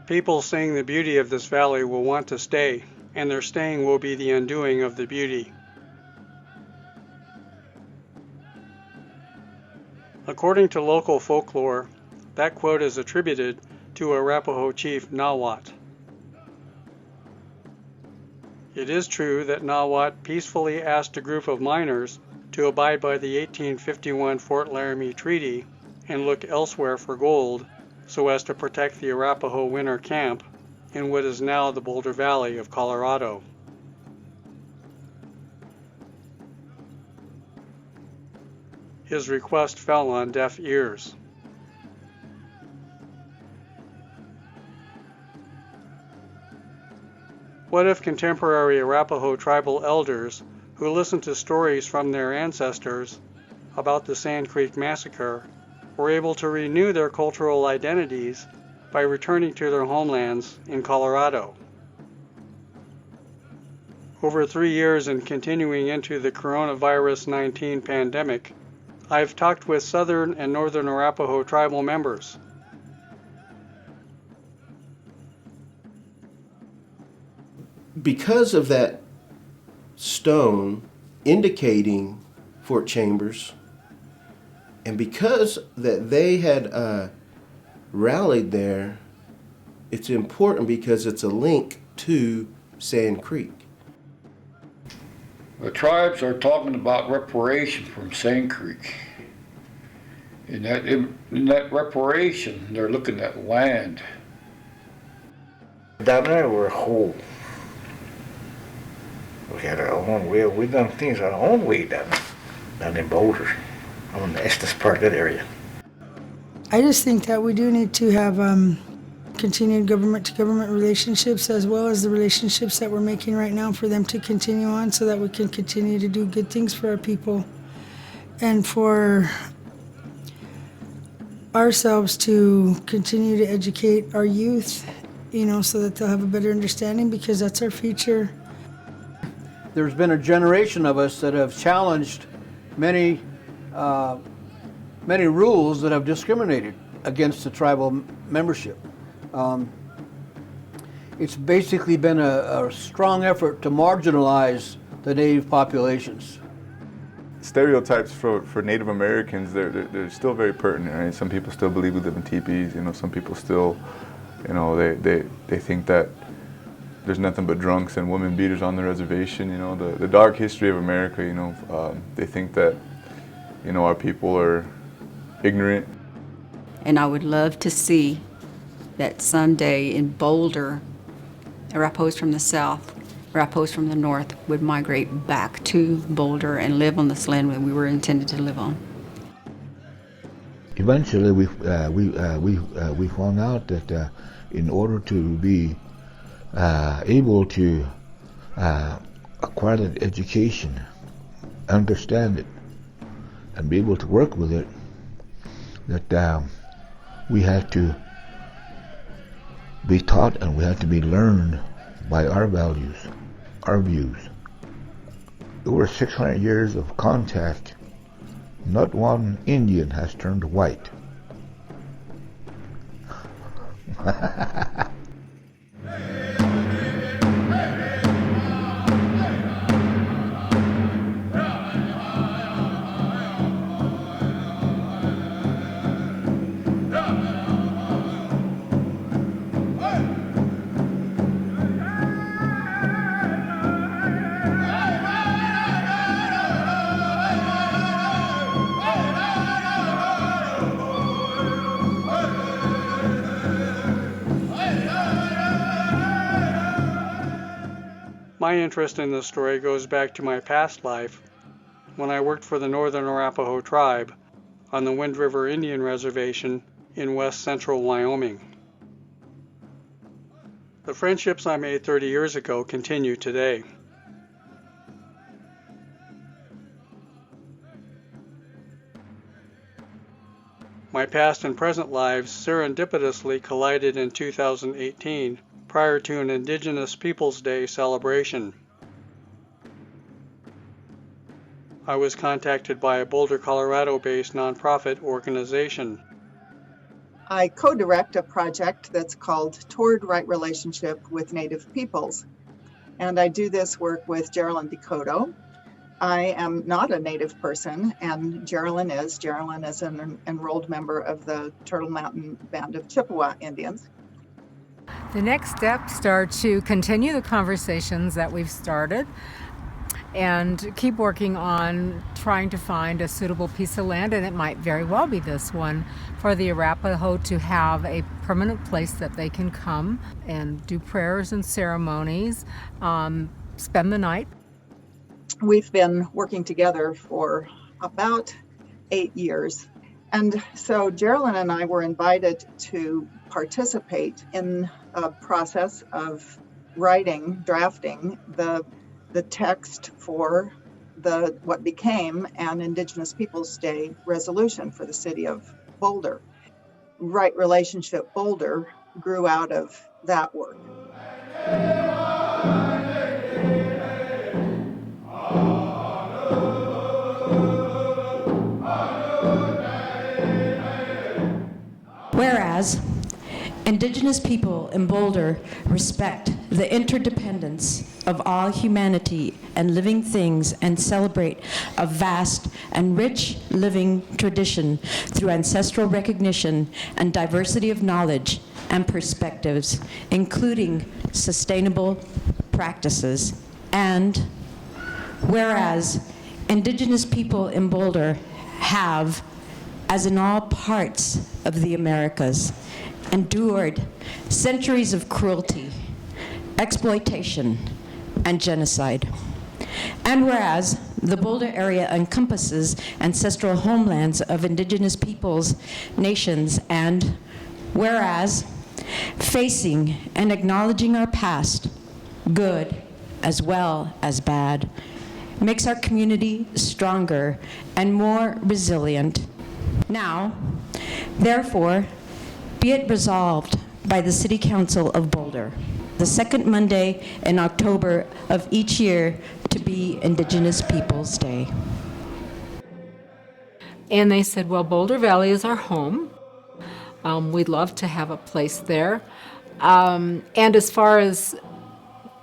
People seeing the beauty of this valley will want to stay, and their staying will be the undoing of the beauty. According to local folklore, that quote is attributed to Arapaho chief Nawat. It is true that Nawat peacefully asked a group of miners to abide by the 1851 Fort Laramie Treaty and look elsewhere for gold so as to protect the Arapaho winter camp in what is now the Boulder Valley of Colorado. His request fell on deaf ears. What if contemporary Arapaho tribal elders who listened to stories from their ancestors about the Sand Creek Massacre were able to renew their cultural identities by returning to their homelands in Colorado? Over 3 years and continuing into the coronavirus 19 pandemic, I've talked with Southern and Northern Arapaho tribal members. Because of that stone indicating Fort Chambers, and because that they had rallied there, it's important because it's a link to Sand Creek. The tribes are talking about reparation from Sand Creek. In that reparation, they're looking at land. Down there, we're whole. We had our own way. We done things our own way down in Boulder, on the Estes part of that area. I just think that we do need to have continued government-to-government relationships, as well as the relationships that we're making right now, for them to continue on so that we can continue to do good things for our people and for ourselves to continue to educate our youth, so that they'll have a better understanding, because that's our future. There's been a generation of us that have challenged many rules that have discriminated against the tribal membership. It's basically been a strong effort to marginalize the native populations. Stereotypes for Native Americans, they're still very pertinent, right? Some people still believe we live in teepees, some people still, they think that there's nothing but drunks and woman beaters on the reservation. The dark history of America. They think that our people are ignorant. And I would love to see that someday in Boulder, Arapahos from the south, Arapahos from the north would migrate back to Boulder and live on this land that we were intended to live on. Eventually, we found out that in order to be able to acquire that education, understand it, and be able to work with it, that we had to be taught and we had to be learned by our values, our views. Over 600 years of contact, not one Indian has turned white. My interest in this story goes back to my past life, when I worked for the Northern Arapaho tribe on the Wind River Indian Reservation in west central Wyoming. The friendships I made 30 years ago continue today. My past and present lives serendipitously collided in 2018 prior to an Indigenous Peoples Day celebration. I was contacted by a Boulder, Colorado-based nonprofit organization. I co-direct a project that's called Toward Right Relationship with Native Peoples. And I do this work with Geraldine Decoto. I am not a Native person, and Geraldine is. Geraldine is an enrolled member of the Turtle Mountain Band of Chippewa Indians. The next steps are to continue the conversations that we've started and keep working on trying to find a suitable piece of land, and it might very well be this one, for the Arapaho to have a permanent place that they can come and do prayers and ceremonies, spend the night. We've been working together for about 8 years. And so Geraldine and I were invited to participate in a process of drafting the text for what became an Indigenous Peoples Day resolution for the city of Boulder. Right Relationship Boulder grew out of that work. Whereas Indigenous people in Boulder respect the interdependence of all humanity and living things and celebrate a vast and rich living tradition through ancestral recognition and diversity of knowledge and perspectives, including sustainable practices. And whereas Indigenous people in Boulder have, as in all parts of the Americas, endured centuries of cruelty, exploitation, and genocide. And whereas the Boulder area encompasses ancestral homelands of Indigenous peoples, nations, and whereas facing and acknowledging our past, good as well as bad, makes our community stronger and more resilient. Now, therefore, be it resolved by the City Council of Boulder, the second Monday in October of each year to be Indigenous Peoples Day. And they said, well, Boulder Valley is our home. We'd love to have a place there. And as far as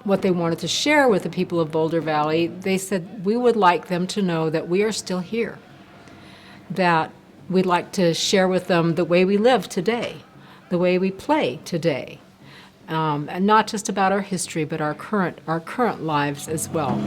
what they wanted to share with the people of Boulder Valley, they said, we would like them to know that we are still here, that we'd like to share with them the way we live today, the way we play today, and not just about our history, but our current lives as well.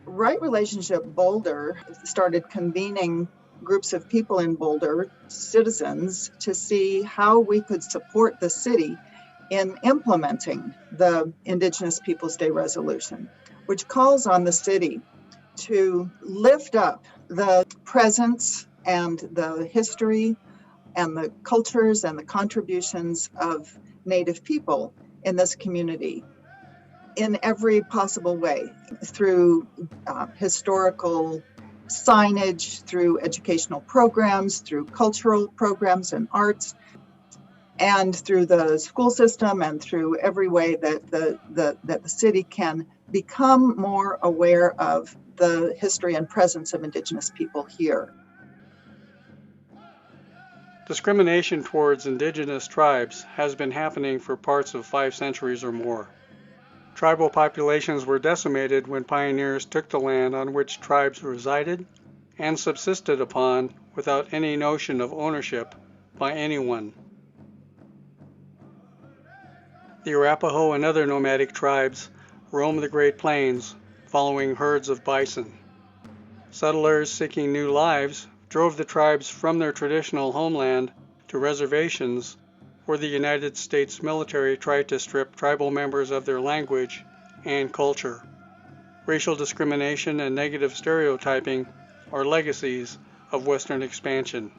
Right Relationship Boulder started convening groups of people in Boulder, citizens, to see how we could support the city in implementing the Indigenous Peoples Day resolution, which calls on the city to lift up the presence and the history and the cultures and the contributions of Native people in this community in every possible way, through historical signage, through educational programs, through cultural programs and arts, and through the school system, and through every way that the city can become more aware of the history and presence of Indigenous people here. Discrimination towards indigenous tribes has been happening for parts of 5 centuries or more. Tribal populations were decimated when pioneers took the land on which tribes resided and subsisted upon without any notion of ownership by anyone. The Arapaho and other nomadic tribes roamed the Great Plains following herds of bison. Settlers seeking new lives drove the tribes from their traditional homeland to reservations where the United States military tried to strip tribal members of their language and culture. Racial discrimination and negative stereotyping are legacies of Western expansion.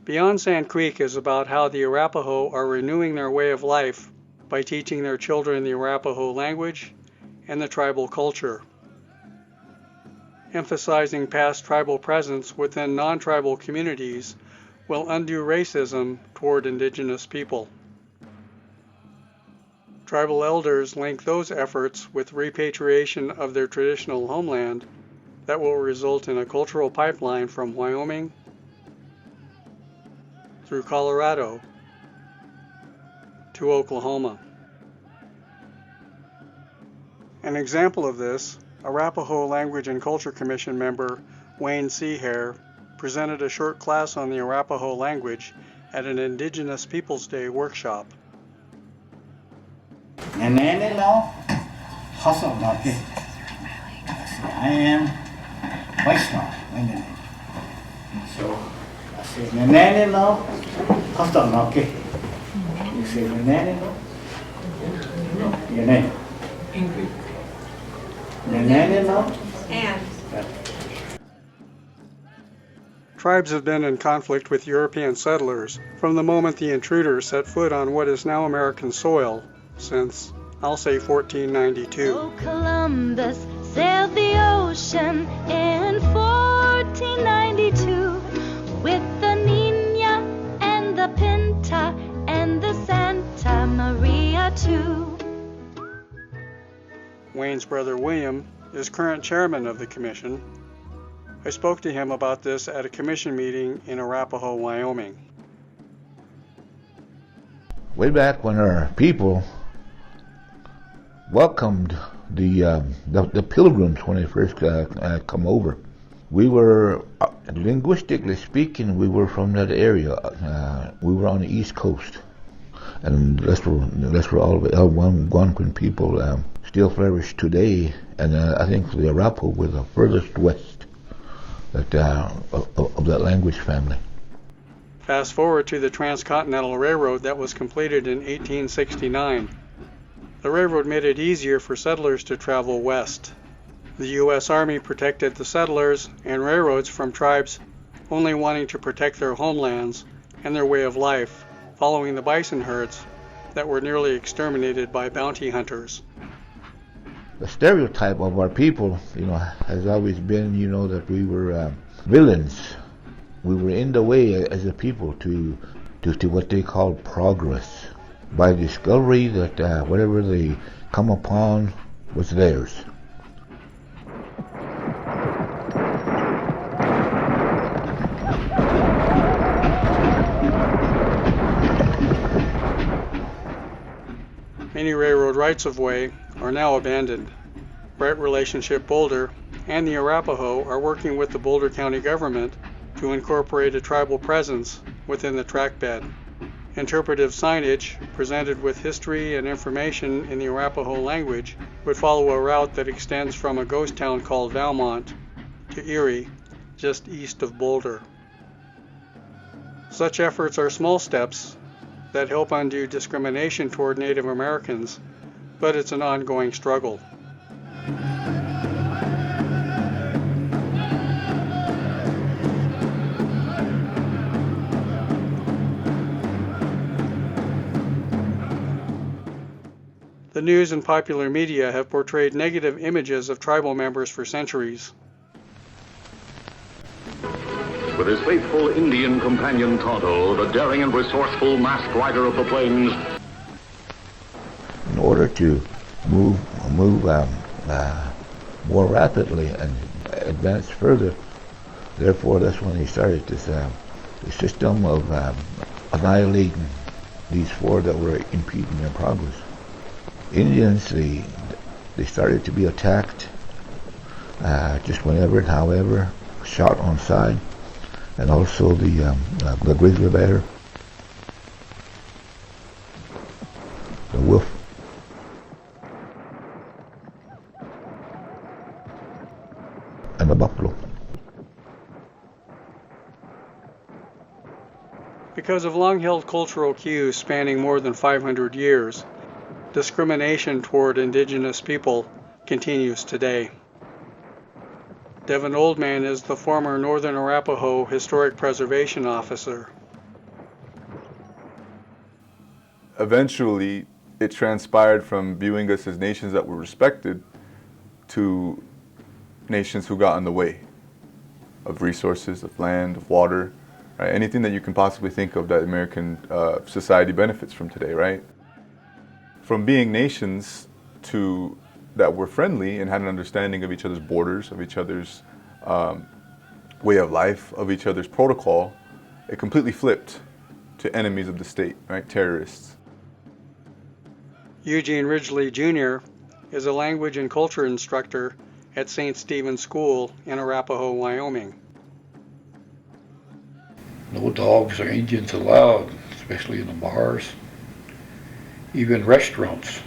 Beyond Sand Creek is about how the Arapaho are renewing their way of life by teaching their children the Arapaho language and the tribal culture. emphasizing past tribal presence within non-tribal communities will undo racism toward indigenous people. Tribal elders link those efforts with repatriation of their traditional homeland that will result in a cultural pipeline from Wyoming through Colorado to Oklahoma. An example of this, Arapaho Language and Culture Commission member Wayne Seahair presented a short class on the Arapaho language at an Indigenous Peoples Day workshop. I am Vaishnav. So I say, Nanani no, hustle no, okay. You say, Nanani no? No, your name. Ingrid. Nanani no? And. Tribes have been in conflict with European settlers from the moment the intruders set foot on what is now American soil since, I'll say, 1492. Oh, Columbus sailed the ocean in 1492 with the Nina and the Pinta and the Santa Maria too. Wayne's brother William is current chairman of the commission. I spoke to him about this at a commission meeting in Arapaho, Wyoming. Way back when our people welcomed the pilgrims when they first come over, we were, linguistically speaking, we were from that area. We were on the East Coast, and that's where all the Algonquin people still flourish today. And I think the Arapaho were the furthest west of that language family. Fast forward to the Transcontinental Railroad that was completed in 1869. The railroad made it easier for settlers to travel west. The U.S. Army protected the settlers and railroads from tribes only wanting to protect their homelands and their way of life, following the bison herds that were nearly exterminated by bounty hunters. The stereotype of our people, has always been, that we were villains. We were in the way as a people to what they call progress, by discovery that whatever they come upon was theirs. Many railroad rights-of-way are now abandoned. Right Relationship Boulder and the Arapaho are working with the Boulder County government to incorporate a tribal presence within the track bed. Interpretive signage presented with history and information in the Arapaho language would follow a route that extends from a ghost town called Valmont to Erie, just east of Boulder. Such efforts are small steps that help undo discrimination toward Native Americans, but it's an ongoing struggle. The news and popular media have portrayed negative images of tribal members for centuries. With his faithful Indian companion Tonto, the daring and resourceful masked rider of the plains. In order to move more rapidly and advance further, therefore that's when he started this the system of annihilating these four that were impeding their progress. Indians, they started to be attacked just whenever and however, shot on sight, and also the grizzly bear, the wolf, and the buffalo. Because of long-held cultural cues spanning more than 500 years, discrimination toward indigenous people continues today. Devin Oldman is the former Northern Arapaho Historic Preservation Officer. Eventually, it transpired from viewing us as nations that were respected to nations who got in the way of resources, of land, of water, right? Anything that you can possibly think of that American society benefits from today, right? From being nations to that were friendly and had an understanding of each other's borders, of each other's way of life, of each other's protocol, it completely flipped to enemies of the state, right? Terrorists. Eugene Ridgely Jr. is a language and culture instructor at St. Stephen's School in Arapaho, Wyoming. No dogs or Indians allowed, especially in the bars, even restaurants.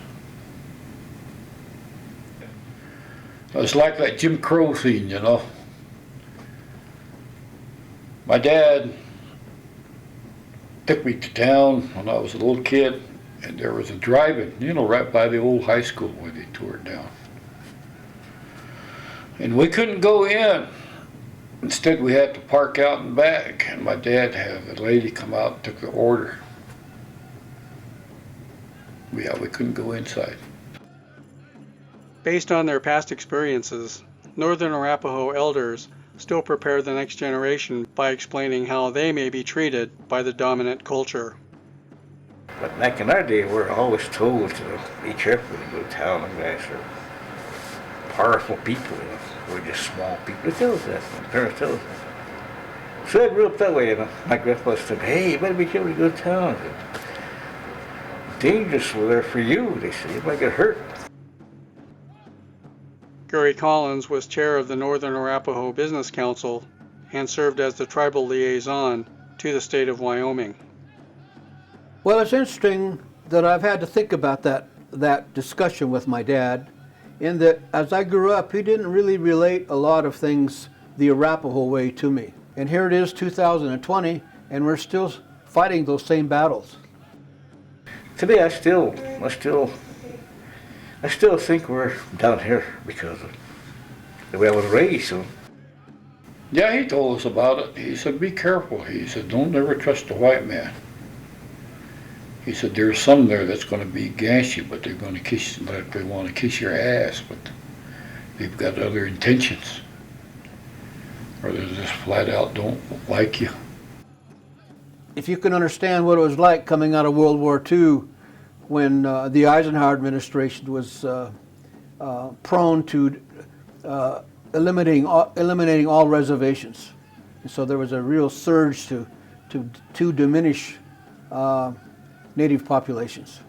It's like that Jim Crow scene, you know. My dad took me to town when I was a little kid, and there was a drive-in, you know, right by the old high school where they tore it down. And we couldn't go in. Instead, we had to park out in back, and my dad had a lady come out and took the order. Yeah, we couldn't go inside. Based on their past experiences, Northern Arapaho elders still prepare the next generation by explaining how they may be treated by the dominant culture. But back in our day, we're always told to be careful when you go to town. You guys are powerful people. You know? We're just small people. They tell us that. My parents tell us that. So I grew up that way. You know? My grandpa said, "Hey, you better be careful when you go to town. Dangerous over there for you." They said, "You might get hurt." Gary Collins was chair of the Northern Arapaho Business Council and served as the tribal liaison to the state of Wyoming. Well, it's interesting that I've had to think about that discussion with my dad, in that as I grew up, he didn't really relate a lot of things the Arapaho way to me. And here it is, 2020, and we're still fighting those same battles. Today, I still think we're down here because of the way I was raised. So. Yeah, he told us about it. He said, "Be careful." He said, "Don't ever trust a white man." He said, "There's some there that's going to be against you, but they're going to kiss, like they want to kiss your ass, but they've got other intentions, or they just flat out don't like you." If you can understand what it was like coming out of World War II, when the Eisenhower administration was prone to eliminating all reservations, and so there was a real surge to diminish native populations.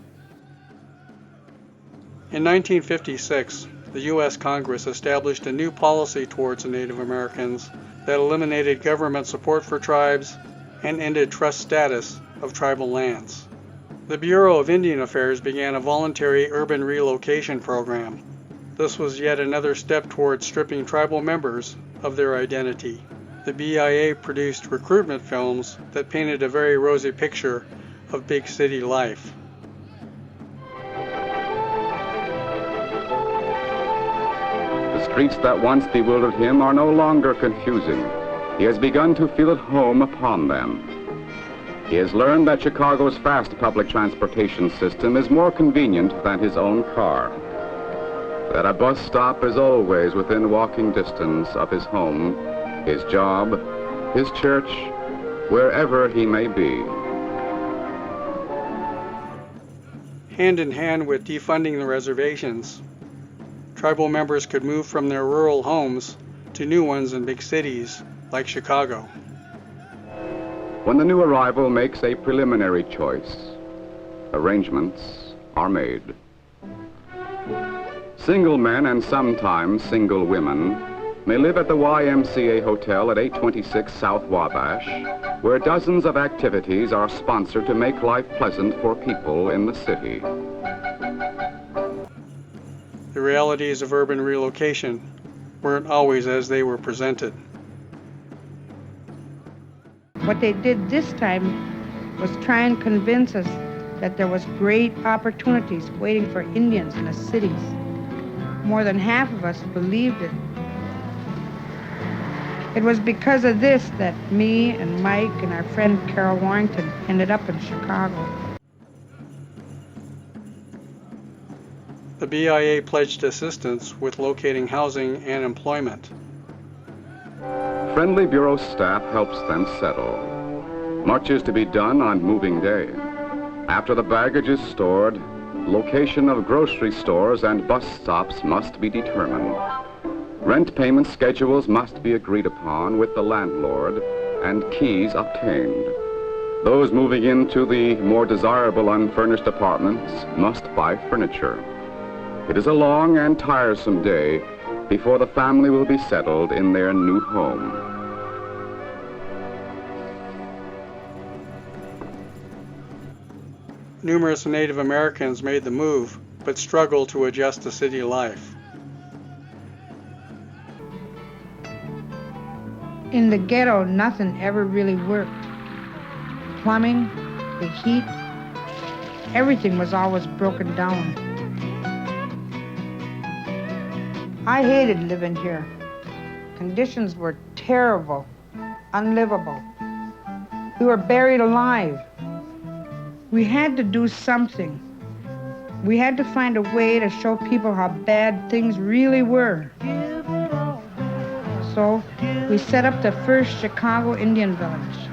In 1956, the U.S. Congress established a new policy towards the Native Americans that eliminated government support for tribes and ended trust status of tribal lands. The Bureau of Indian Affairs began a voluntary urban relocation program. This was yet another step towards stripping tribal members of their identity. The BIA produced recruitment films that painted a very rosy picture of big city life. The streets that once bewildered him are no longer confusing. He has begun to feel at home upon them. He has learned that Chicago's fast public transportation system is more convenient than his own car. That a bus stop is always within walking distance of his home, his job, his church, wherever he may be. Hand in hand with defunding the reservations, tribal members could move from their rural homes to new ones in big cities like Chicago. When the new arrival makes a preliminary choice, arrangements are made. Single men and sometimes single women may live at the YMCA Hotel at 826 South Wabash, where dozens of activities are sponsored to make life pleasant for people in the city. The realities of urban relocation weren't always as they were presented. What they did this time was try and convince us that there was great opportunities waiting for Indians in the cities. More than half of us believed it. It was because of this that me and Mike and our friend Carol Warrington ended up in Chicago. The The BIA pledged assistance with locating housing and employment. Friendly Bureau staff helps them settle. Much is to be done on moving day. After the baggage is stored, location of grocery stores and bus stops must be determined. Rent payment schedules must be agreed upon with the landlord and keys obtained. Those moving into the more desirable unfurnished apartments must buy furniture. It is a long and tiresome day before the family will be settled in their new home. Numerous Native Americans made the move, but struggled to adjust to city life. In the ghetto, nothing ever really worked. Plumbing, the heat, everything was always broken down. I hated living here. Conditions were terrible, unlivable. We were buried alive. We had to do something. We had to find a way to show people how bad things really were. So we set up the first Chicago Indian village.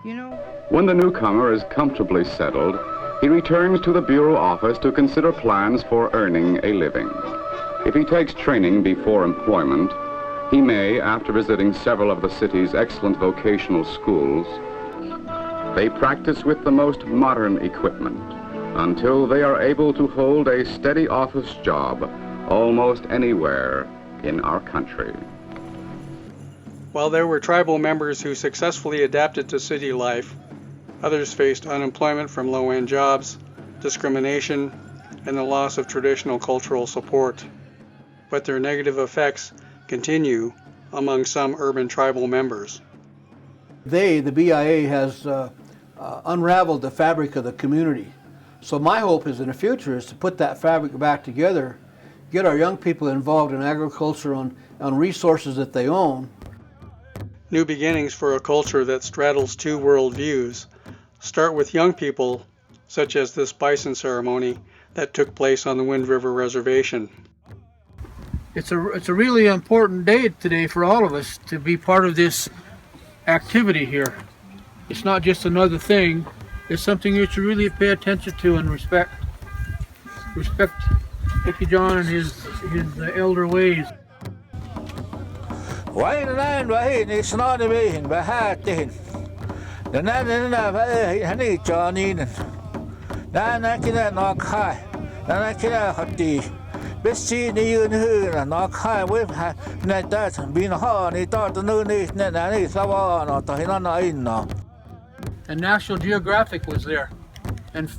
You know, When the newcomer is comfortably settled, he returns to the Bureau office to consider plans for earning a living. If he takes training before employment, he may, after visiting several of the city's excellent vocational schools, they practice with the most modern equipment until they are able to hold a steady office job almost anywhere in our country. While there were tribal members who successfully adapted to city life, others faced unemployment from low-end jobs, discrimination, and the loss of traditional cultural support. But their negative effects continue among some urban tribal members. The BIA, has unraveled the fabric of the community. So my hope is in the future is to put that fabric back together, get our young people involved in agriculture on resources that they own. New beginnings for a culture that straddles two worldviews start with young people, such as this bison ceremony that took place on the Wind River Reservation. It's a really important day today for all of us to be part of this activity here. It's not just another thing. It's something you should really pay attention to and respect. Respect Dickie John and his elder ways. And National Geographic was there and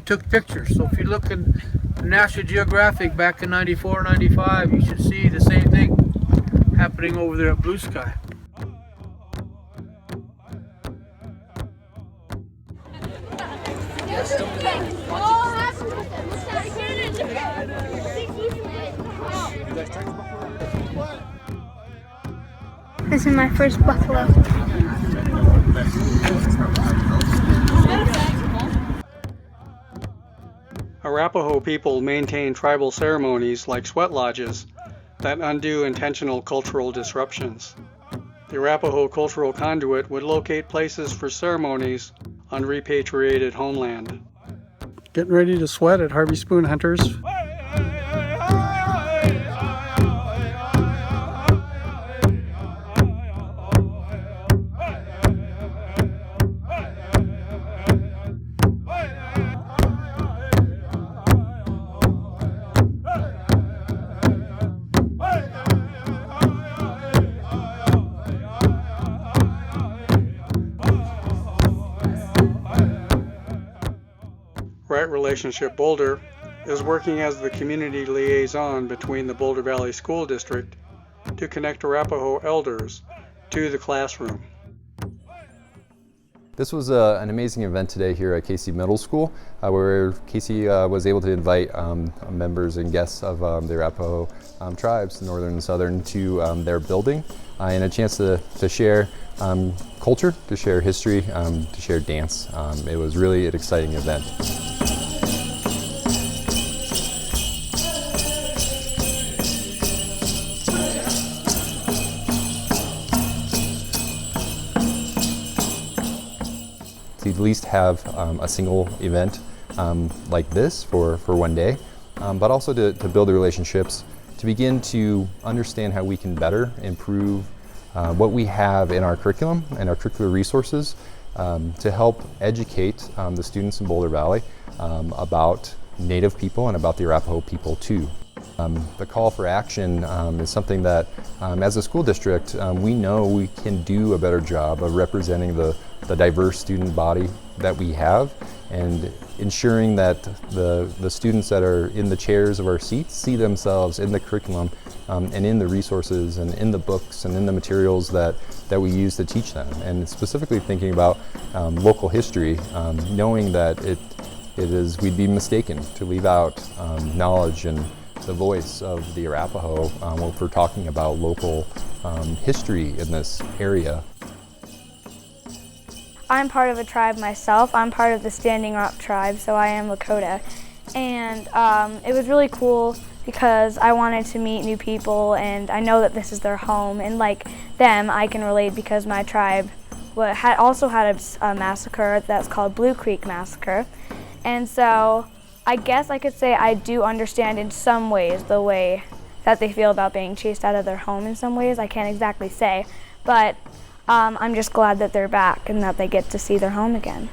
took pictures. So if you look in National Geographic back in 94, 95, you should see the same thing happening over there at Blue Sky. This is my first buffalo. Arapaho people maintain tribal ceremonies like sweat lodges that undo intentional cultural disruptions. The Arapaho Cultural Conduit would locate places for ceremonies on repatriated homeland. Getting ready to sweat at Harvey Spoon Hunters. Right Relationship Boulder is working as the community liaison between the Boulder Valley School District to connect Arapaho elders to the classroom. This was an amazing event today here at Casey Middle School, where Casey was able to invite members and guests of the Arapaho tribes, northern and southern, to their building, and a chance to share culture, to share history, to share dance. It was really an exciting event. at least have a single event like this for one day, but also to build the relationships, to begin to understand how we can better improve what we have in our curriculum and our curricular resources to help educate the students in Boulder Valley about Native people and about the Arapaho people too. The call for action is something that, as a school district, we know we can do a better job of representing the diverse student body that we have, and ensuring that the students that are in the chairs of our seats see themselves in the curriculum and in the resources and in the books and in the materials that we use to teach them. And specifically thinking about local history, knowing that we'd be mistaken to leave out knowledge and the voice of the Arapaho when we're talking about local history in this area. I'm part of a tribe myself. I'm part of the Standing Rock tribe, so I am Lakota. And it was really cool because I wanted to meet new people, and I know that this is their home. And like them, I can relate because my tribe also had a massacre that's called Blue Creek Massacre. And so I guess I could say I do understand in some ways the way that they feel about being chased out of their home in some ways. I can't exactly say, but I'm just glad that they're back and that they get to see their home again.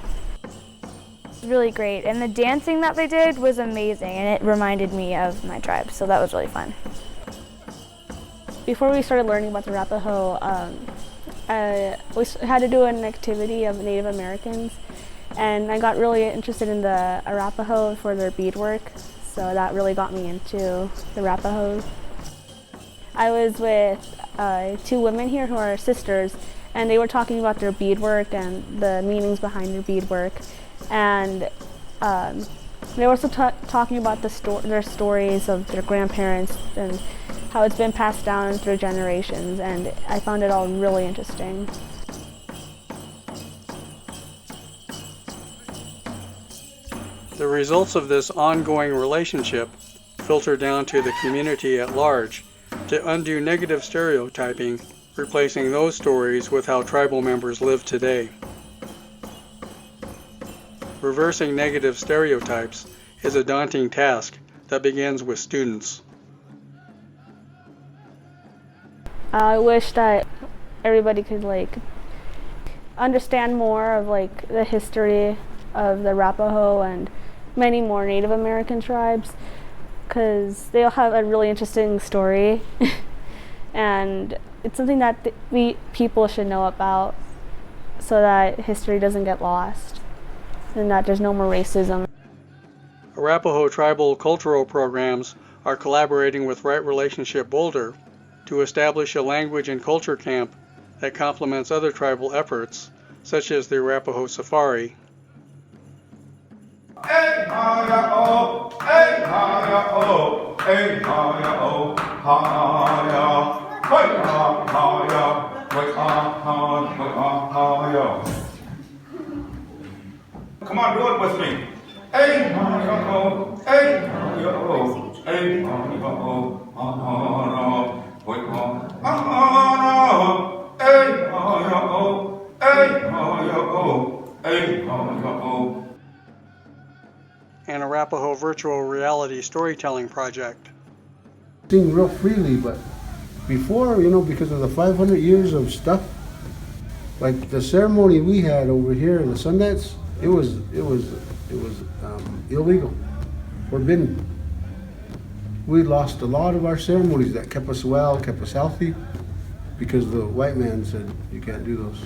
It's really great, and the dancing that they did was amazing, and it reminded me of my tribe, so that was really fun. Before we started learning about the Arapaho, we had to do an activity of Native Americans, and I got really interested in the Arapaho for their beadwork, so that really got me into the Arapaho. I was with 2 women here who are sisters, and they were talking about their beadwork and the meanings behind their beadwork, and they were also talking about their stories of their grandparents and how it's been passed down through generations, and I found it all really interesting. The results of this ongoing relationship filter down to the community at large to undo negative stereotyping, replacing those stories with how tribal members live today. Reversing negative stereotypes is a daunting task that begins with students. I wish that everybody could understand more of the history of the Arapaho and many more Native American tribes, because they all have a really interesting story and it's something that people should know about so that history doesn't get lost and that there's no more racism. Arapaho tribal cultural programs are collaborating with Right Relationship Boulder to establish a language and culture camp that complements other tribal efforts, such as the Arapaho Safari. Come on, do it with me. An Arapaho virtual reality storytelling project. Sing real freely, but before, because of the 500 years of stuff, like the ceremony we had over here in the Sundance, it was illegal, forbidden. We lost a lot of our ceremonies that kept us well, kept us healthy, because the white man said you can't do those.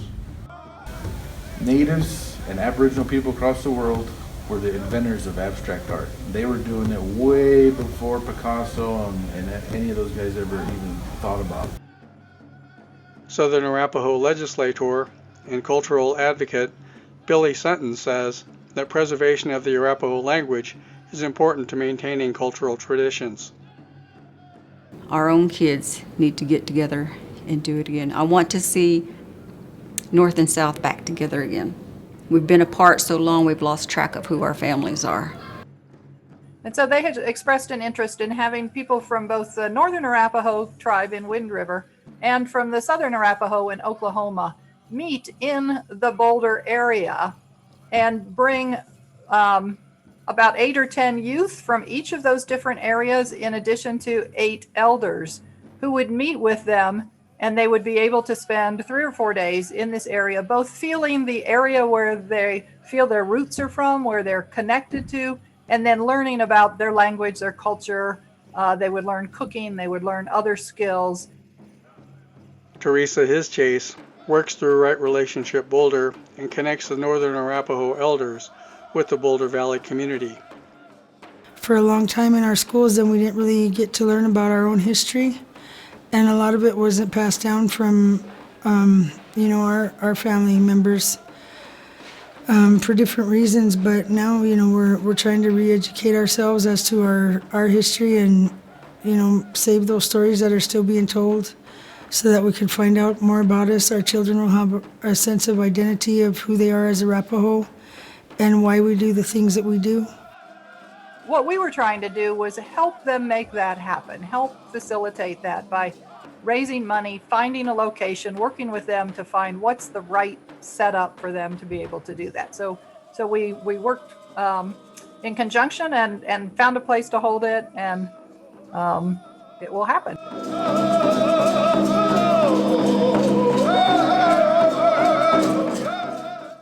Natives and Aboriginal people across the world were the inventors of abstract art. They were doing it way before Picasso and any of those guys ever even thought about. Southern Arapaho legislator and cultural advocate Billy Sutton says that preservation of the Arapaho language is important to maintaining cultural traditions. Our own kids need to get together and do it again. I want to see North and South back together again. We've been apart so long we've lost track of who our families are. And so they had expressed an interest in having people from both the Northern Arapaho tribe in Wind River and from the Southern Arapaho in Oklahoma meet in the Boulder area and bring about 8 or 10 youth from each of those different areas, in addition to 8 elders who would meet with them, and they would be able to spend 3 or 4 days in this area, both feeling the area where they feel their roots are from, where they're connected to, and then learning about their language, their culture. They would learn cooking, they would learn other skills. Teresa Hischase works through Right Relationship Boulder and connects the Northern Arapaho elders with the Boulder Valley community. For a long time in our schools, then we didn't really get to learn about our own history, and a lot of it wasn't passed down from our family members for different reasons. But now we're trying to re-educate ourselves as to our history, and save those stories that are still being told, so that we can find out more about us. Our children will have a sense of identity of who they are as Arapaho and why we do the things that we do. What we were trying to do was help them make that happen, help facilitate that by raising money, finding a location, working with them to find what's the right setup for them to be able to do that. So we worked in conjunction and found a place to hold it, and it will happen.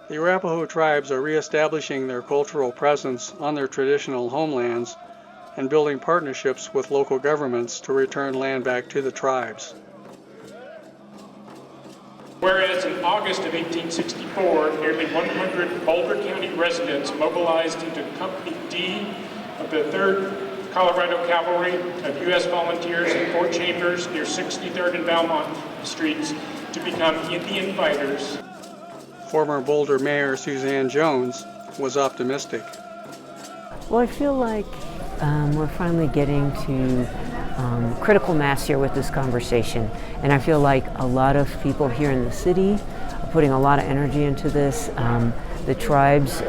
The Arapaho tribes are reestablishing their cultural presence on their traditional homelands and building partnerships with local governments to return land back to the tribes. Whereas in August of 1864, nearly 100 Boulder County residents mobilized into Company D of the 3rd Colorado Cavalry of U.S. Volunteers in Fort Chambers near 63rd and Valmont Streets to become Indian fighters. Former Boulder Mayor Suzanne Jones was optimistic. Well, I feel like we're finally getting to critical mass here with this conversation, and I feel like a lot of people here in the city are putting a lot of energy into this. The tribes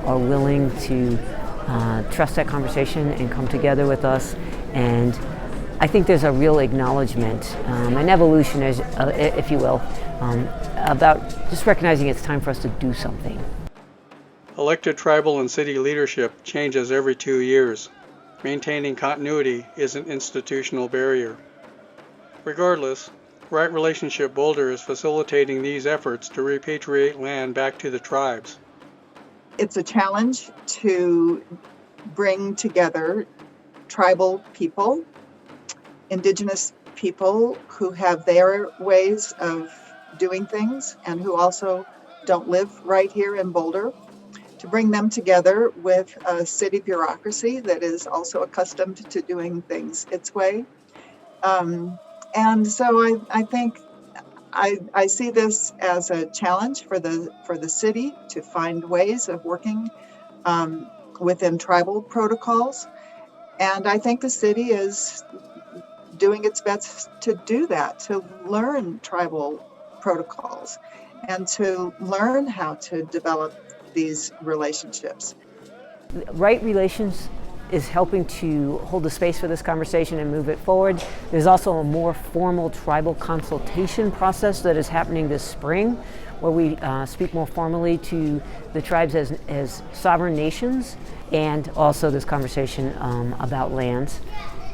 are willing to trust that conversation and come together with us, and I think there's a real acknowledgement, an evolution, if you will, about just recognizing it's time for us to do something. Elected tribal and city leadership changes every 2 years. Maintaining continuity is an institutional barrier. Regardless, Right Relationship Boulder is facilitating these efforts to repatriate land back to the tribes. It's a challenge to bring together tribal people, indigenous people who have their ways of doing things and who also don't live right here in Boulder, to bring them together with a city bureaucracy that is also accustomed to doing things its way. And so I think I see this as a challenge for the city to find ways of working within tribal protocols. And I think the city is doing its best to do that, to learn tribal protocols and to learn how to develop these relationships. Right Relations is helping to hold the space for this conversation and move it forward. There's also a more formal tribal consultation process that is happening this spring, where we speak more formally to the tribes as sovereign nations, and also this conversation about lands.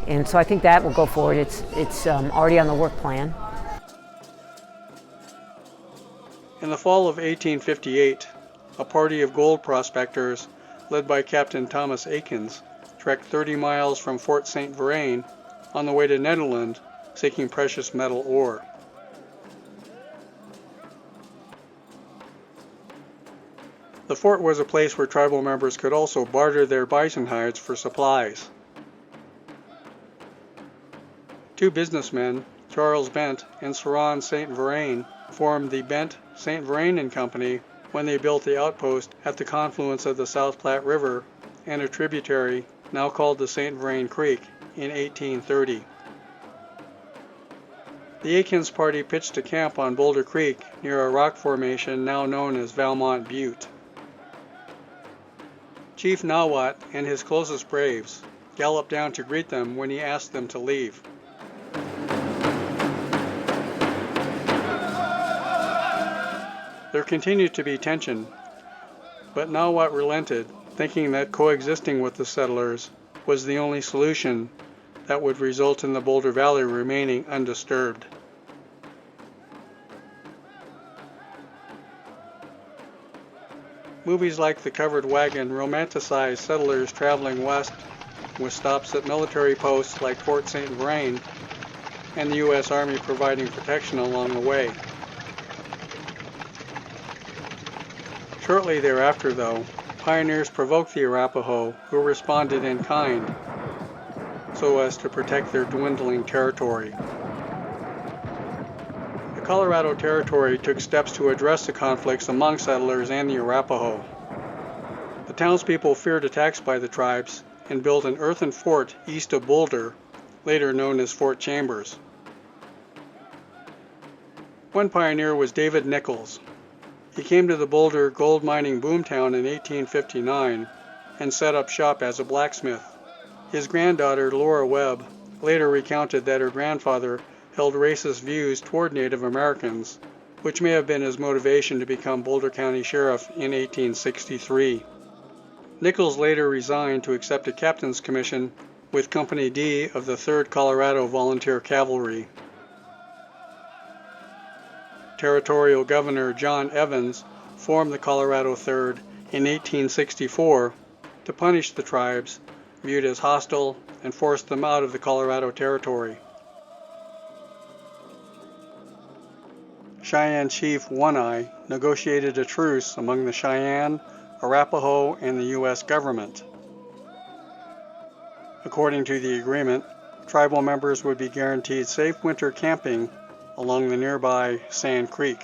And so I think that will go forward. It's already on the work plan. In the fall of 1858, a party of gold prospectors, led by Captain Thomas Aikens, trekked 30 miles from Fort St. Vrain on the way to Nederland, seeking precious metal ore. The fort was a place where tribal members could also barter their bison hides for supplies. 2 businessmen, Charles Bent and Saron St. Vrain, formed the Bent St. Vrain and Company when they built the outpost at the confluence of the South Platte River and a tributary now called the St. Vrain Creek in 1830. The Aikens party pitched a camp on Boulder Creek near a rock formation now known as Valmont Butte. Chief Nawat and his closest braves galloped down to greet them when he asked them to leave. There continued to be tension. But Nawat relented, thinking that coexisting with the settlers was the only solution that would result in the Boulder Valley remaining undisturbed. Movies like The Covered Wagon romanticize settlers traveling west with stops at military posts like Fort St. Vrain and the U.S. Army providing protection along the way. Shortly thereafter, though, pioneers provoked the Arapaho, who responded in kind so as to protect their dwindling territory. The Colorado Territory took steps to address the conflicts among settlers and the Arapaho. The townspeople feared attacks by the tribes and built an earthen fort east of Boulder, later known as Fort Chambers. One pioneer was David Nichols. He came to the Boulder gold mining boomtown in 1859 and set up shop as a blacksmith. His granddaughter, Laura Webb, later recounted that her grandfather held racist views toward Native Americans, which may have been his motivation to become Boulder County Sheriff in 1863. Nichols later resigned to accept a captain's commission with Company D of the 3rd Colorado Volunteer Cavalry. Territorial Governor John Evans formed the Colorado 3rd in 1864 to punish the tribes viewed as hostile and force them out of the Colorado Territory. Cheyenne Chief One Eye negotiated a truce among the Cheyenne, Arapaho, and the U.S. government. According to the agreement, tribal members would be guaranteed safe winter camping along the nearby Sand Creek.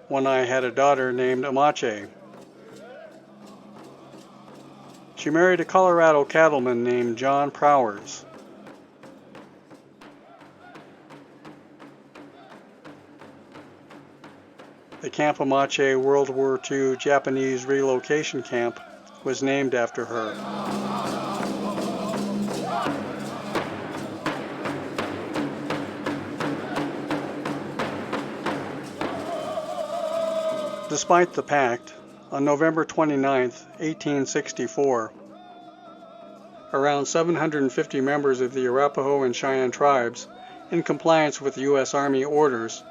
One Eye had a daughter named Amache. She married a Colorado cattleman named John Prowers. The Camp Amache World War II Japanese relocation camp was named after her. Despite the pact, on November 29, 1864, around 750 members of the Arapaho and Cheyenne tribes, in compliance with U.S. Army orders,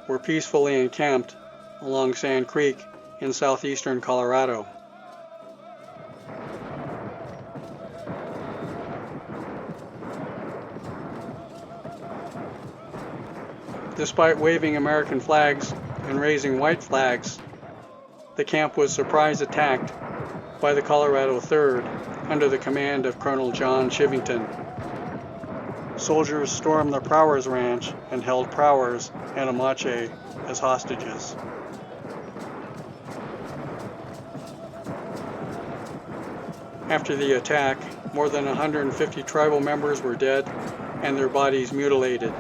were peacefully encamped along Sand Creek in southeastern Colorado. Despite waving American flags and raising white flags, the camp was surprise attacked by the Colorado 3rd under the command of Colonel John Chivington. Soldiers stormed the Prowers Ranch and held Prowers and Amache as hostages. After the attack, more than 150 tribal members were dead and their bodies mutilated.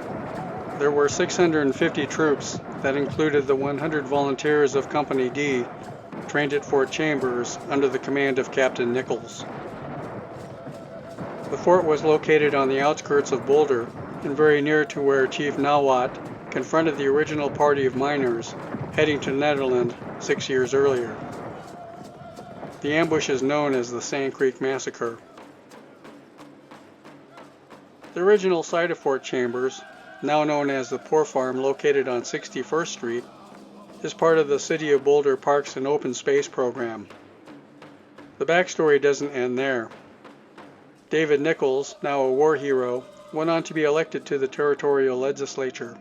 There were 650 troops that included the 100 volunteers of Company D trained at Fort Chambers under the command of Captain Nichols. The fort was located on the outskirts of Boulder and very near to where Chief Nawat confronted the original party of miners heading to Nederland 6 years earlier. The ambush is known as the Sand Creek Massacre. The original site of Fort Chambers, now known as the Poor Farm located on 61st Street, is part of the City of Boulder Parks and Open Space program. The backstory doesn't end there. David Nichols, now a war hero, went on to be elected to the territorial legislature.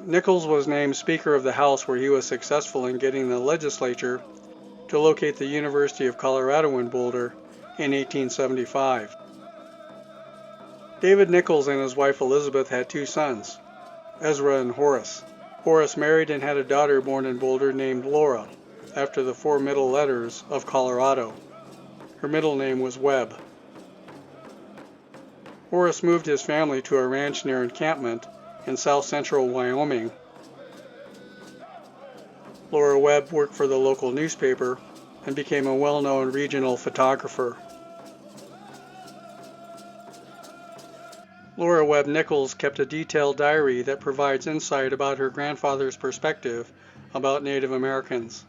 Nichols was named Speaker of the House, where he was successful in getting the legislature to locate the University of Colorado in Boulder in 1875. David Nichols and his wife Elizabeth had 2 sons, Ezra and Horace. Horace married and had a daughter born in Boulder named Laura, after the 4 middle letters of Colorado. Her middle name was Webb. Horace moved his family to a ranch near Encampment in south central Wyoming. Laura Webb worked for the local newspaper and became a well-known regional photographer. Laura Webb Nichols kept a detailed diary that provides insight about her grandfather's perspective about Native Americans.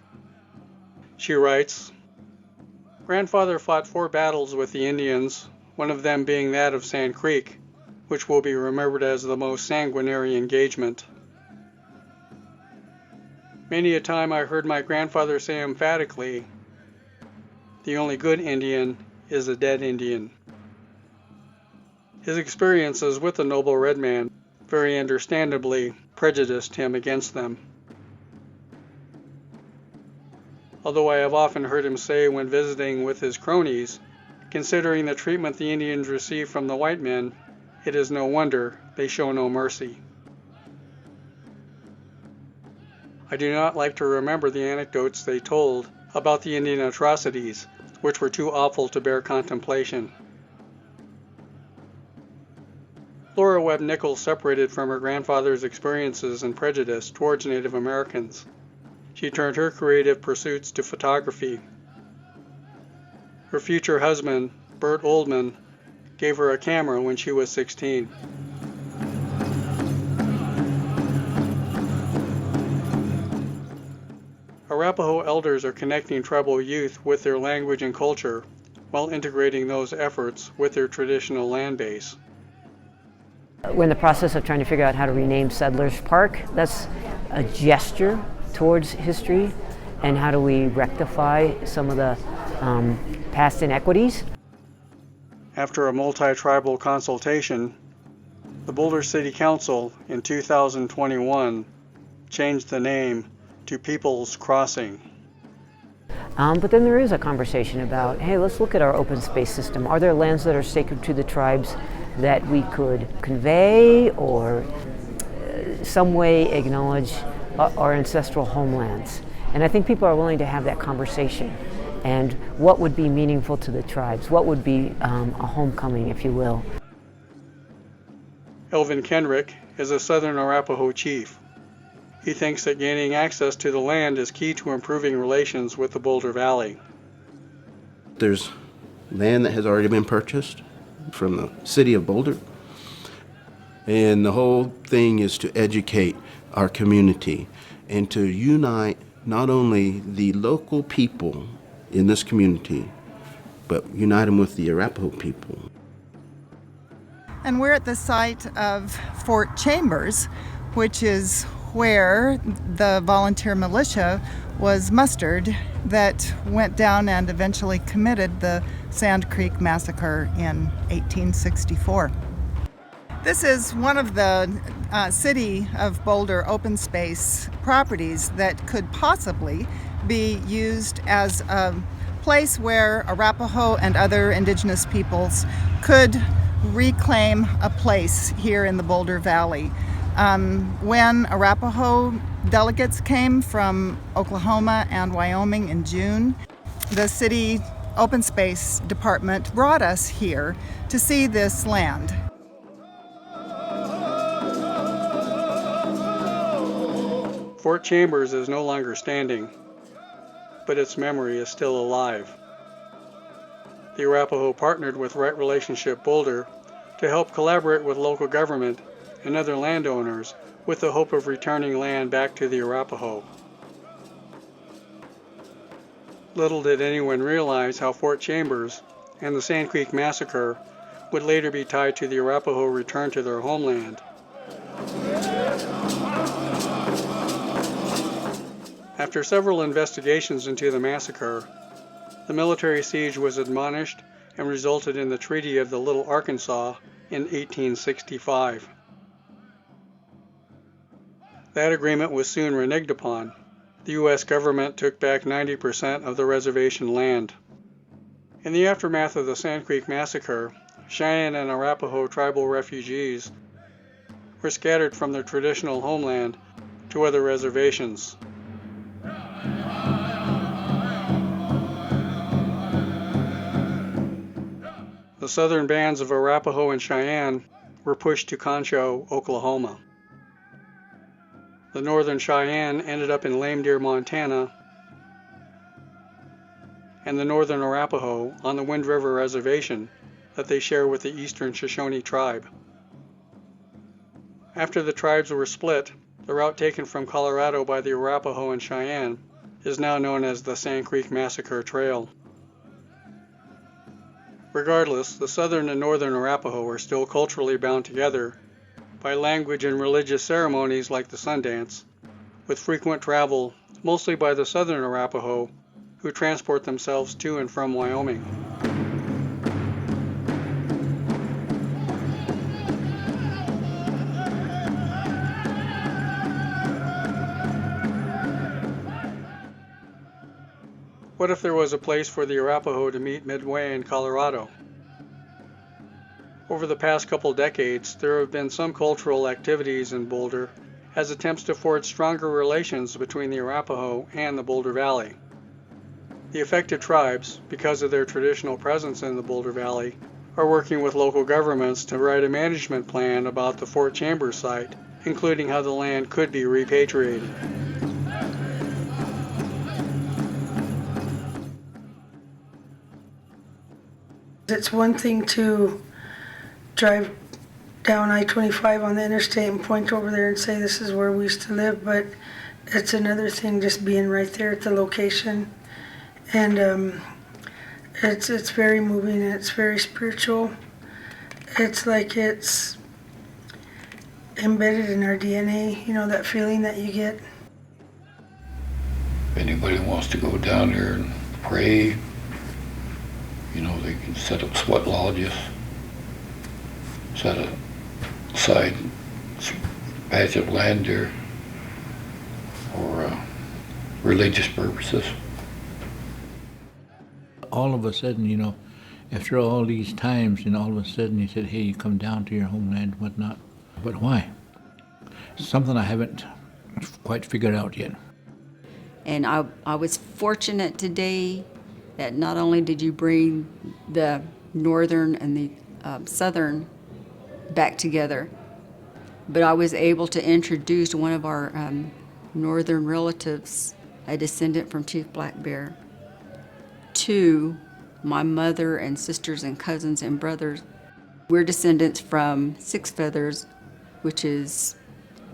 She writes, "Grandfather fought 4 battles with the Indians, one of them being that of Sand Creek, which will be remembered as the most sanguinary engagement. Many a time I heard my grandfather say emphatically, 'The only good Indian is a dead Indian.' His experiences with the noble red man very understandably prejudiced him against them. Although I have often heard him say when visiting with his cronies, considering the treatment the Indians receive from the white men, it is no wonder they show no mercy. I do not like to remember the anecdotes they told about the Indian atrocities, which were too awful to bear contemplation." Laura Webb Nichols separated from her grandfather's experiences and prejudice towards Native Americans. She turned her creative pursuits to photography. Her future husband, Bert Oldman, gave her a camera when she was 16. Arapaho elders are connecting tribal youth with their language and culture while integrating those efforts with their traditional land base. We're in the process of trying to figure out how to rename Settlers Park. That's a gesture towards history, and how do we rectify some of the past inequities. After a multi-tribal consultation, the Boulder City Council in 2021 changed the name to People's Crossing. But then there is a conversation about, hey, let's look at our open space system. Are there lands that are sacred to the tribes that we could convey or some way acknowledge our ancestral homelands? And I think people are willing to have that conversation. And what would be meaningful to the tribes? What would be a homecoming, if you will? Elvin Kenrick is a Southern Arapaho chief. He thinks that gaining access to the land is key to improving relations with the Boulder Valley. There's land that has already been purchased from the city of Boulder, and the whole thing is to educate our community and to unite not only the local people in this community, but unite them with the Arapaho people. And we're at the site of Fort Chambers, which is where the volunteer militia was mustered that went down and eventually committed the Sand Creek Massacre in 1864. This is one of the city of Boulder open space properties that could possibly be used as a place where Arapaho and other indigenous peoples could reclaim a place here in the Boulder Valley. When Arapaho delegates came from Oklahoma and Wyoming in June, the city open space department brought us here to see this land. Fort Chambers is no longer standing, but its memory is still alive. The Arapaho partnered with Right Relationship Boulder to help collaborate with local government and other landowners with the hope of returning land back to the Arapaho. Little did anyone realize how Fort Chambers and the Sand Creek Massacre would later be tied to the Arapaho return to their homeland. After several investigations into the massacre, the military siege was admonished and resulted in the Treaty of the Little Arkansas in 1865. That agreement was soon reneged upon. The U.S. government took back 90% of the reservation land. In the aftermath of the Sand Creek Massacre, Cheyenne and Arapaho tribal refugees were scattered from their traditional homeland to other reservations. The southern bands of Arapaho and Cheyenne were pushed to Concho, Oklahoma. The northern Cheyenne ended up in Lame Deer, Montana, and the northern Arapaho on the Wind River Reservation that they share with the eastern Shoshone tribe. After the tribes were split, the route taken from Colorado by the Arapaho and Cheyenne is now known as the Sand Creek Massacre Trail. Regardless, the southern and northern Arapaho are still culturally bound together by language and religious ceremonies like the Sundance, with frequent travel mostly by the southern Arapaho who transport themselves to and from Wyoming. What if there was a place for the Arapaho to meet midway in Colorado? Over the past couple decades, there have been some cultural activities in Boulder as attempts to forge stronger relations between the Arapaho and the Boulder Valley. The affected tribes, because of their traditional presence in the Boulder Valley, are working with local governments to write a management plan about the Fort Chambers site, including how the land could be repatriated. It's one thing to drive down I-25 on the interstate and point over there and say this is where we used to live, but it's another thing just being right there at the location. And it's very moving and it's very spiritual. It's like it's embedded in our DNA, you know, that feeling that you get. If anybody wants to go down there and pray, you know, they can set up sweat lodges, set aside some patch of land there for religious purposes. All of a sudden, you know, after all these times, and all of a sudden he said, hey, you come down to your homeland and whatnot. But why? Something I haven't quite figured out yet. And I was fortunate today that not only did you bring the northern and the southern back together, but I was able to introduce one of our northern relatives, a descendant from Chief Black Bear, to my mother and sisters and cousins and brothers. We're descendants from Six Feathers, which is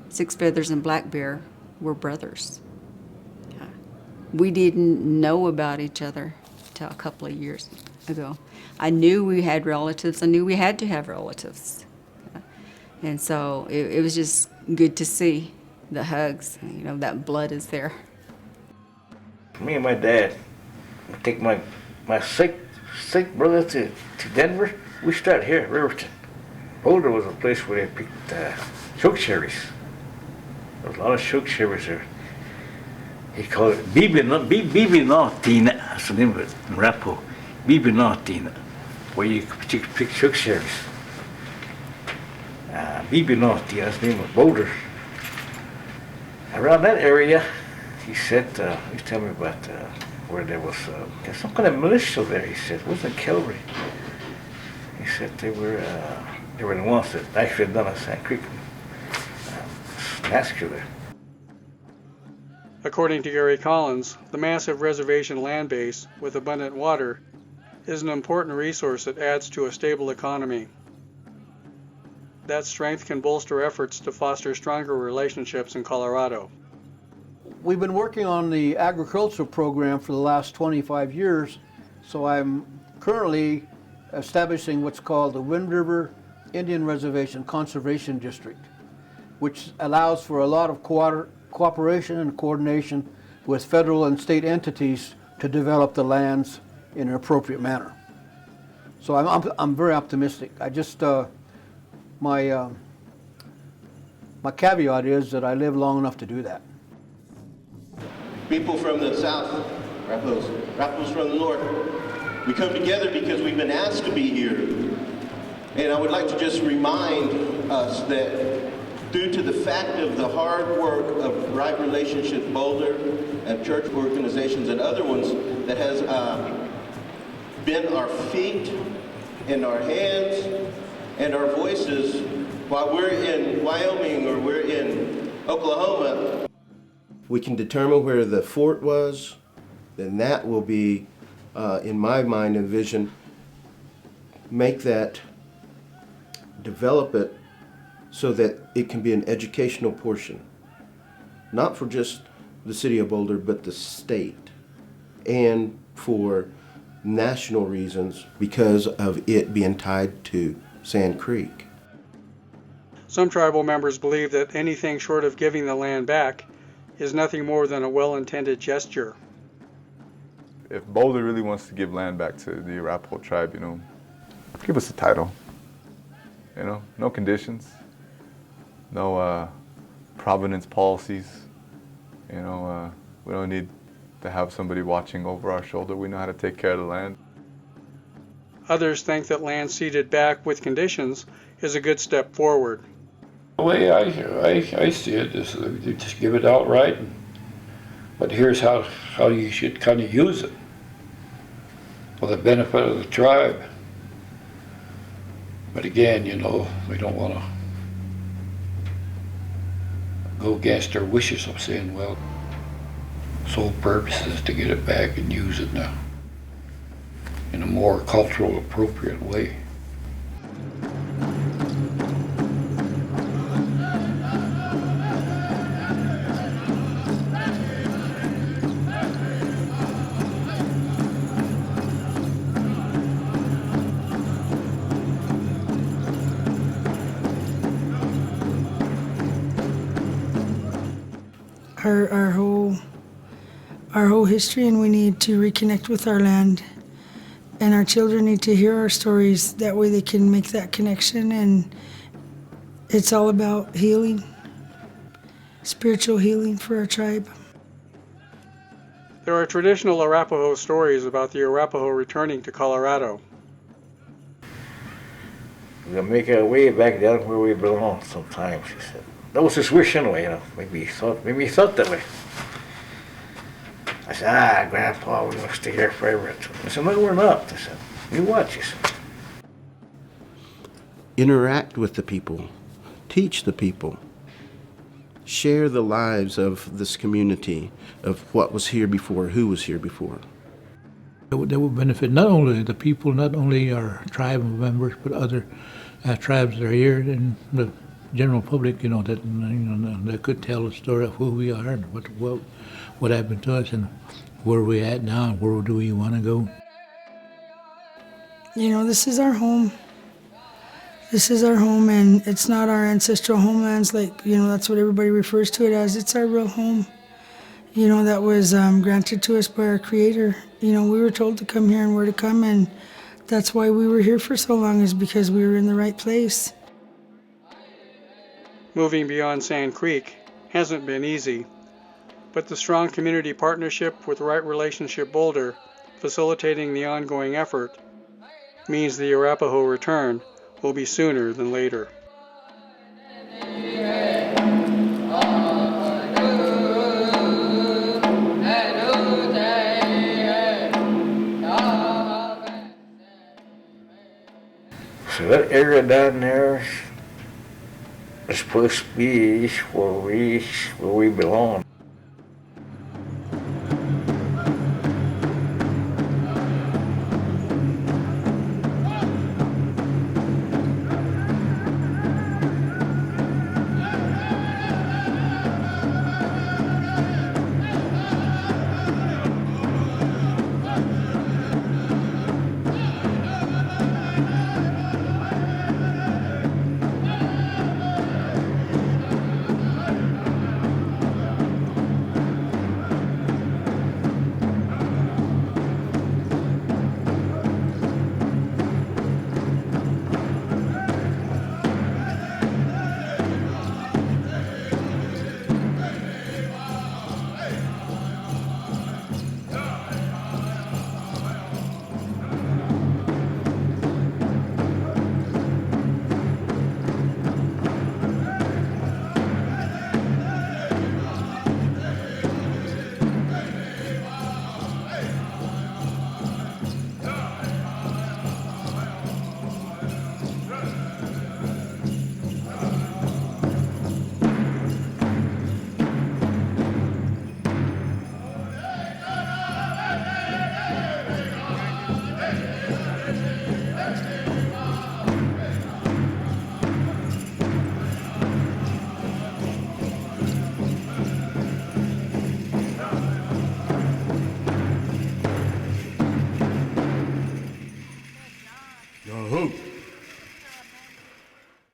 Six Feathers and Black Bear were brothers. We didn't know about each other till a couple of years ago. I knew we had relatives. I knew we had to have relatives. And so it was just good to see the hugs. You know, that blood is there. Me and my dad take my sick brother to Denver. We started here at Riverton. Boulder was a place where they picked choke cherries. There was a lot of choke cherries there. He called it Bibinotina. That's the name of it in Arapaho. Bibinotina, where you pick choke cherries. Bibinotina, that's the name of Boulder. Around that area, he said, he was telling me about where there was some kind of militia there. He said, it wasn't cavalry. He said they were the ones that actually had done a Sand Creek Massacre there. According to Gary Collins, the massive reservation land base with abundant water is an important resource that adds to a stable economy. That strength can bolster efforts to foster stronger relationships in Colorado. We've been working on the agricultural program for the last 25 years, so I'm currently establishing what's called the Wind River Indian Reservation Conservation District, which allows for a lot of cooperation and coordination with federal and state entities to develop the lands in an appropriate manner. So I'm very optimistic. I just my caveat is that I live long enough to do that. People from the south, Arapahos from the north, we come together because we've been asked to be here. And I would like to just remind us that due to the fact of the hard work of Right Relationship Boulder and church organizations and other ones that has been our feet and our hands and our voices while we're in Wyoming or we're in Oklahoma. We can determine where the fort was, then that will be, in my mind and vision, make that, develop it so that it can be an educational portion. Not for just the city of Boulder, but the state, and for national reasons because of it being tied to Sand Creek. Some tribal members believe that anything short of giving the land back is nothing more than a well-intended gesture. If Boulder really wants to give land back to the Arapaho tribe, give us a title. No conditions, no provenance policies. We don't need to have somebody watching over our shoulder. We know how to take care of the land. Others think that land ceded back with conditions is a good step forward. The way I see it is you just give it outright, but here's how you should kind of use it for the benefit of the tribe. But again, we don't want to go against their wishes of saying, well, sole purpose is to get it back and use it now in a more cultural appropriate way. Our whole history, and we need to reconnect with our land, and our children need to hear our stories. That way they can make that connection, and it's all about healing, spiritual healing for our tribe. There are traditional Arapaho stories about the Arapaho returning to Colorado. We'll make our way back down where we belong sometimes, he said. That was his wish anyway, Maybe he thought that way. I said, Grandpa, we're going to stay here forever. I said, no, we're not. I said, you watch, he said. Interact with the people. Teach the people. Share the lives of this community, of what was here before, who was here before. That would benefit not only the people, not only our tribe members, but other tribes that are here, and the general public, that could tell the story of who we are and what happened to us and where we're at now and where do we want to go. This is our home. This is our home, and it's not our ancestral homelands that's what everybody refers to it as. It's our real home, that was granted to us by our Creator. We were told to come here and where to come, and that's why we were here for so long, is because we were in the right place. Moving beyond Sand Creek hasn't been easy, but the strong community partnership with Right Relationship Boulder, facilitating the ongoing effort, means the Arapaho return will be sooner than later. So that area down there is supposed to be where we belong.